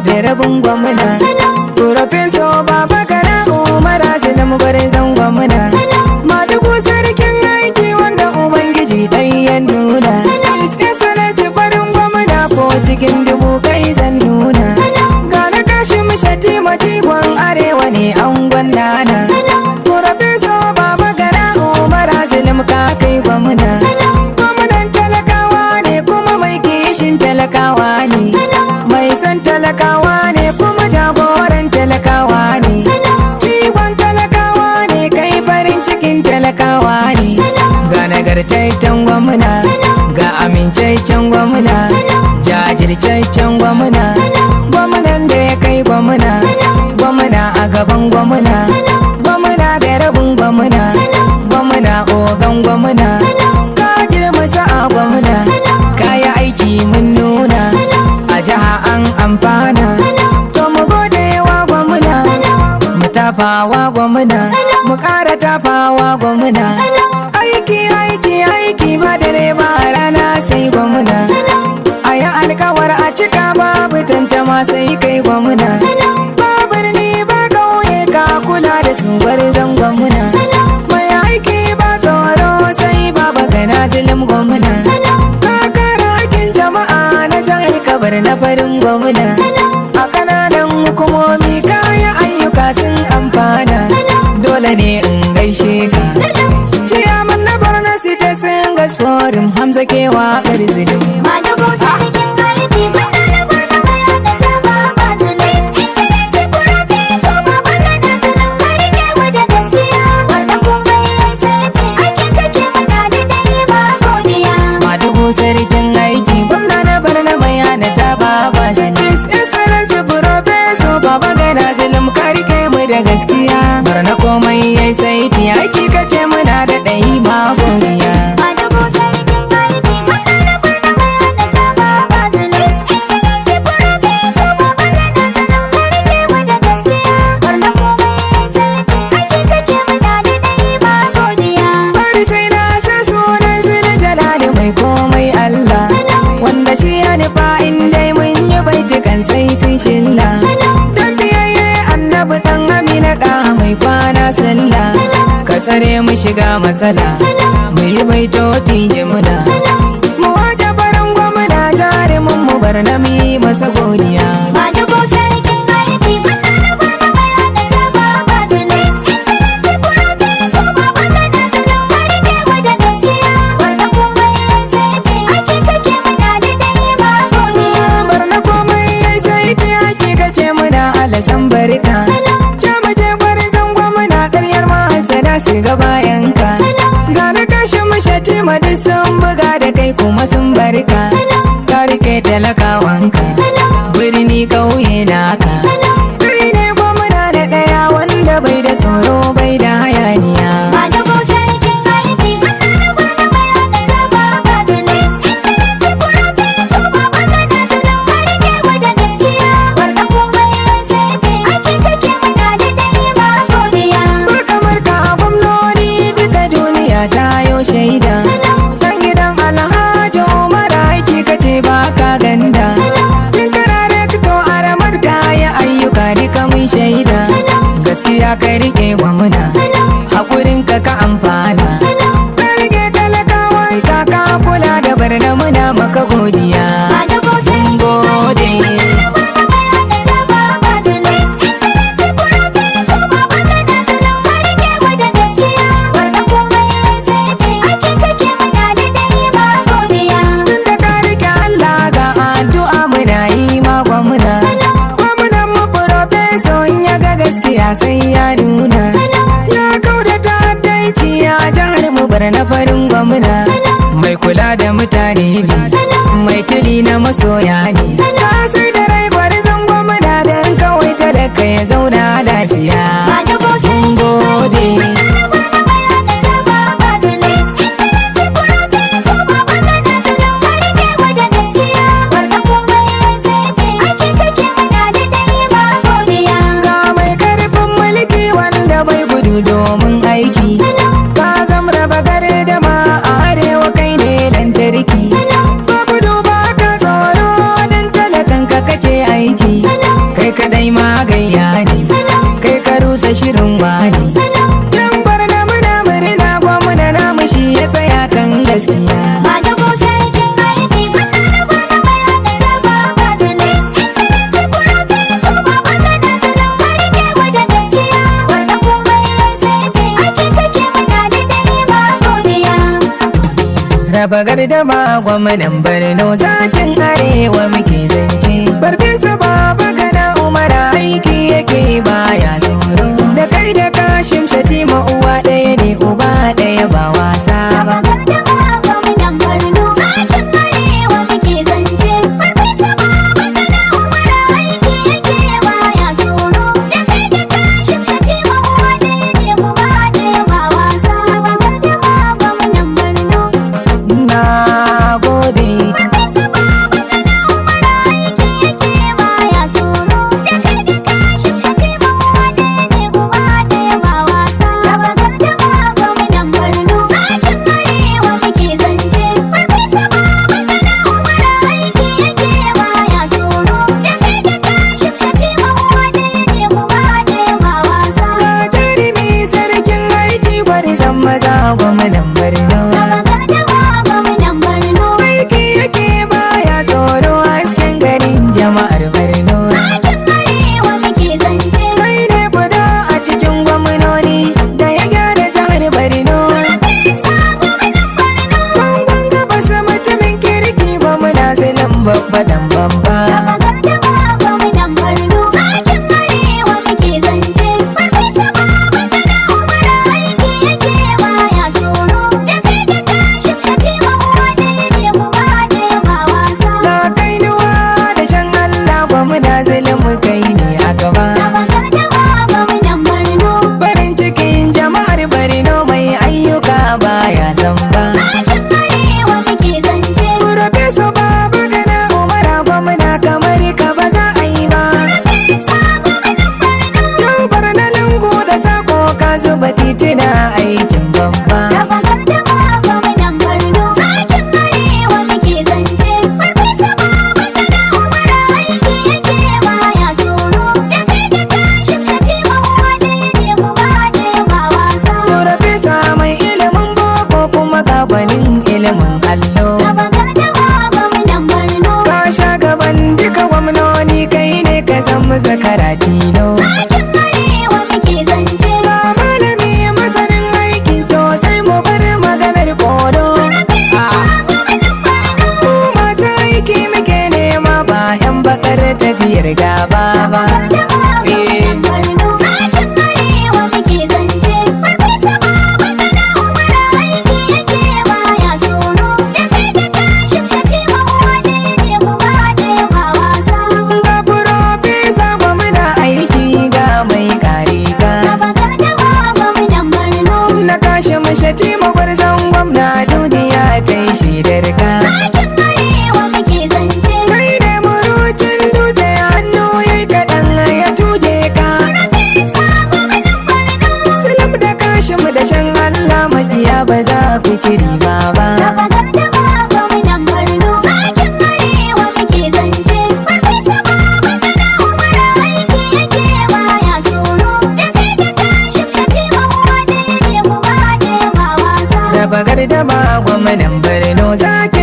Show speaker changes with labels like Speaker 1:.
Speaker 1: da rabin gwamna. Profeso Baba Gana Umar Zullum Gwarzon gwamna. Madugu sarkin aiki wanda Ubangiji ɗai ya nuna. Excellency farin gwamna ko cikin dubu kai zan nuna. Gana kashi mishati matigon arewa ne an gwannana. Profeso Baba Gana Umar Zullum ka kai gwamna. Gwamnan talakawa ne kuma mai kishin talakawa ne. Mai san talakawa ne kuma jagoran talakawa ne. Ciwon talakawa ne kai farin cikin talakawa ne. Ga nagartaccen gwamna, ga amincaccen gwamna, jajirtaccen gwamna. Gwamnan da ya kai gwamna, gwamna a gaban gwamna, gwamna da rabin gwamna, gwamna ogan gwamna. Ka girma sa'a gwamna, ka yi aiki mun nuna, a jiha an amfana. To mu gode wa gwamna, mu tafawa gwamna, mu ƙara tafawa gwamna. Aiki aiki aiki ba dare ba rana sai gwamna. A yi alkawar a cika babu tantama sai kai gwamna. Ba birni ba ƙauye ka kula da su gwarzon gwamna. Mai aiki ba tsoro sai Baba Gana Zullum gwamna. Ka kara hakin jama'a na jihar Kabar na farin gwamna. A kananan hukumomi kayan ayyuka sun amfana. Dole ne in gaishe ka. Ciyaman na Barna Sita sun gasforin Hamza ke waƙar Zullum.
Speaker 2: Madugu sarkin aiki gwamna na Barna mai hannata Baba Zullum. Excellency Profeso Baba Gana Zullum ka rike mu da gaskiya. Barna komai yayi saiti aikin kake muna da dai ba godiya.
Speaker 1: Madugu sarkin aiki gwamna na Barna mai hannata Baba Zullum. Excellency Profeso Baba Gana Zullum ka rike mu da gaskiya. Barna komai yayi saiti aiki kace muna da dai ba godiya.
Speaker 2: Madugu sarkin aiki gwamna na Barna mai hannata Baba Zullum. Excellency Profeso Baba Gana Zullum ka rike mu da gaskiya. Barna komai yayi saiti aikin kake muna da dai ba godiya.
Speaker 1: Bari sai na sa sunan Zul Jalali mai komai Allah. Wanda shi ya nufa in dai mun yi baitukan sai sun shilla. Dan biyayye annabi dan Amina da mai kwana sallah. Ka tsare mu shiga matsala, mu yi baitoti jimla. Mu wata farin gwamna jarumin mu Barna mu yi masa godiya.
Speaker 2: Madugu sarkin aiki gwamna na Barna mai hannata Baba Zullum. Excellency Profeso Baba Gana Zullum ka rike mu da gaskiya. Barna komai yayi saiti aikin kake muna da dai ba godiya.
Speaker 1: Barna komai yayi saiti aiki kace muna alasan barka. Ja mu je gwarzon gwamna karyar mahasada su ga bayanka. Ga na kashin mashati madi sun buga da kai kuma sun barka. Ka rike talakawanka, birni kauye naka. Kai ne gwamna da ɗaya wanda bai da tsoro bai da hayaniya.
Speaker 2: Madugu sarkin aiki gwamna na Barna mai hannata Baba Zullum. Excellency Profeso Baba Gana Zullum ka rike mu da gaskiya. Barna komai yayi saiti aikin kake muna da dai ba godiya.
Speaker 1: Kamar ka a gwamnoni duka duniya ta yo shaida. Dan gidan Alhaji Umar aiki kace ba ka ganda. Tun kana rekto aramar ka yi Raba gardama gwamnan Borno zakin arewa muke zance. Farfesa Baba Gana Umara aiki yake baya tsoro. Da kai da Kashim Shatima uwa ɗaya ne uba ɗaya ba wasa ba.
Speaker 2: Raba gardama gwamnan Borno zakin arewa muke zance. Farfesa Baba Gana Umara aiki yake baya tsoro. Da kai da Kashim Shatima uwa ɗaya ne uba ɗaya ba wasa. Raba gardama gwamnan Borno.
Speaker 1: Na gode.
Speaker 2: Farfesa Baba Gana Umara aiki yake baya tsoro. Da kai da Kashim Shatima uwa ɗaya ne uba ɗaya ba wasa. Raba gardama gwamnan Borno zakin arewa muke zance. Farfesa Baba Gana Umara aiki yake baya tsoro. Da kai da Kashim Shatima uwa ɗaya ne uba ɗaya ba wasa.
Speaker 1: Ga jarumi sarkin aiki gwarzon maza gwamnan Borno.
Speaker 2: Raba gardama gwamnan Borno
Speaker 1: Aiki yake baya tsoro hasken garin jama'ar Borno.
Speaker 2: zakin arewa muke zance.
Speaker 1: Kai ne guda a cikin gwamnoni da ya gyara jihar Borno.
Speaker 2: Farfesa gwamnan Borno.
Speaker 1: Bangon gabas mutumin kirki gwamna Zullum babba dan babba.
Speaker 2: Raba gardama gwamnan Borno zakin arewa muke zance. Farfesa Baba Gana Umara aiki yake baya tsoro. Da kai da Kashim Shatima uwa ɗaya ne uba ɗaya ba wasa.
Speaker 1: Ga kainuwa da shan Allah gwamna Zullum kai ne a gaba.
Speaker 2: Raba gardama gwamnan Borno
Speaker 1: Farin cikin jama'ar Borno mai ayyuka baya zamba.
Speaker 2: zakin arewa muke zance.
Speaker 1: Farfesa Baba Gana Umara gwamna kamar ka ba za a yi ba.
Speaker 2: Farfesa gwamnan Borno.
Speaker 1: Yau barna lungu da sako ka zuba titina aikin babba.
Speaker 2: Raba gardama gwamnan Borno zakin arewa muke zance. Farfesa Baba Gana Umara aiki yake baya tsoro. Da kai da Kashim Shatima uwa ɗaya ne uba ɗaya ba wasa.
Speaker 1: Farfesa mai ilimin boko kuma ga gwanin ilimin allo.
Speaker 2: Raba gardama gwamnan Borno
Speaker 1: Ka sha gaban duka gwamnoni kai ne ka zama zakara tilo.
Speaker 2: zakin arewa muke zance.
Speaker 1: Ga malami masanin aiki to sai mu bar maganar kodo.
Speaker 2: Farfesa gwamnan Borno.
Speaker 1: Mu masu aiki muke nema ba 'yan bakar tafiyar gaba ba.
Speaker 2: Gardama gwamnan Borno zakin arewa muke zance. Farfesa Baba Gana Umara aiki yake baya tsoro. Da kai da Kashim Shatima uwa ɗaya ne uba ɗaya ba wasa.
Speaker 1: Ga farfesa gwamna aiki ga mai kariga.
Speaker 2: Raba gardama gwamnan Borno
Speaker 1: Na kashe mashati magwarzon gwamna duniya ta yi shaidar ka.
Speaker 2: zakin arewa muke zance.
Speaker 1: Kai ne murucin dutse hannu ya kaɗan ya tuge ka.
Speaker 2: Farfesa gwamnan Borno.
Speaker 1: Zullum da Kashim da shan Allah makiya ba za ku ci riba ba.
Speaker 2: Raba gardama gwamnan Borno zakin arewa muke zance. Farfesa Baba Gana Umara aiki yake baya tsoro. Da kai da Kashim Shatima uwa ɗaya ne uba ɗaya ba wasa.
Speaker 1: Raba gardama gwamnan Borno zaki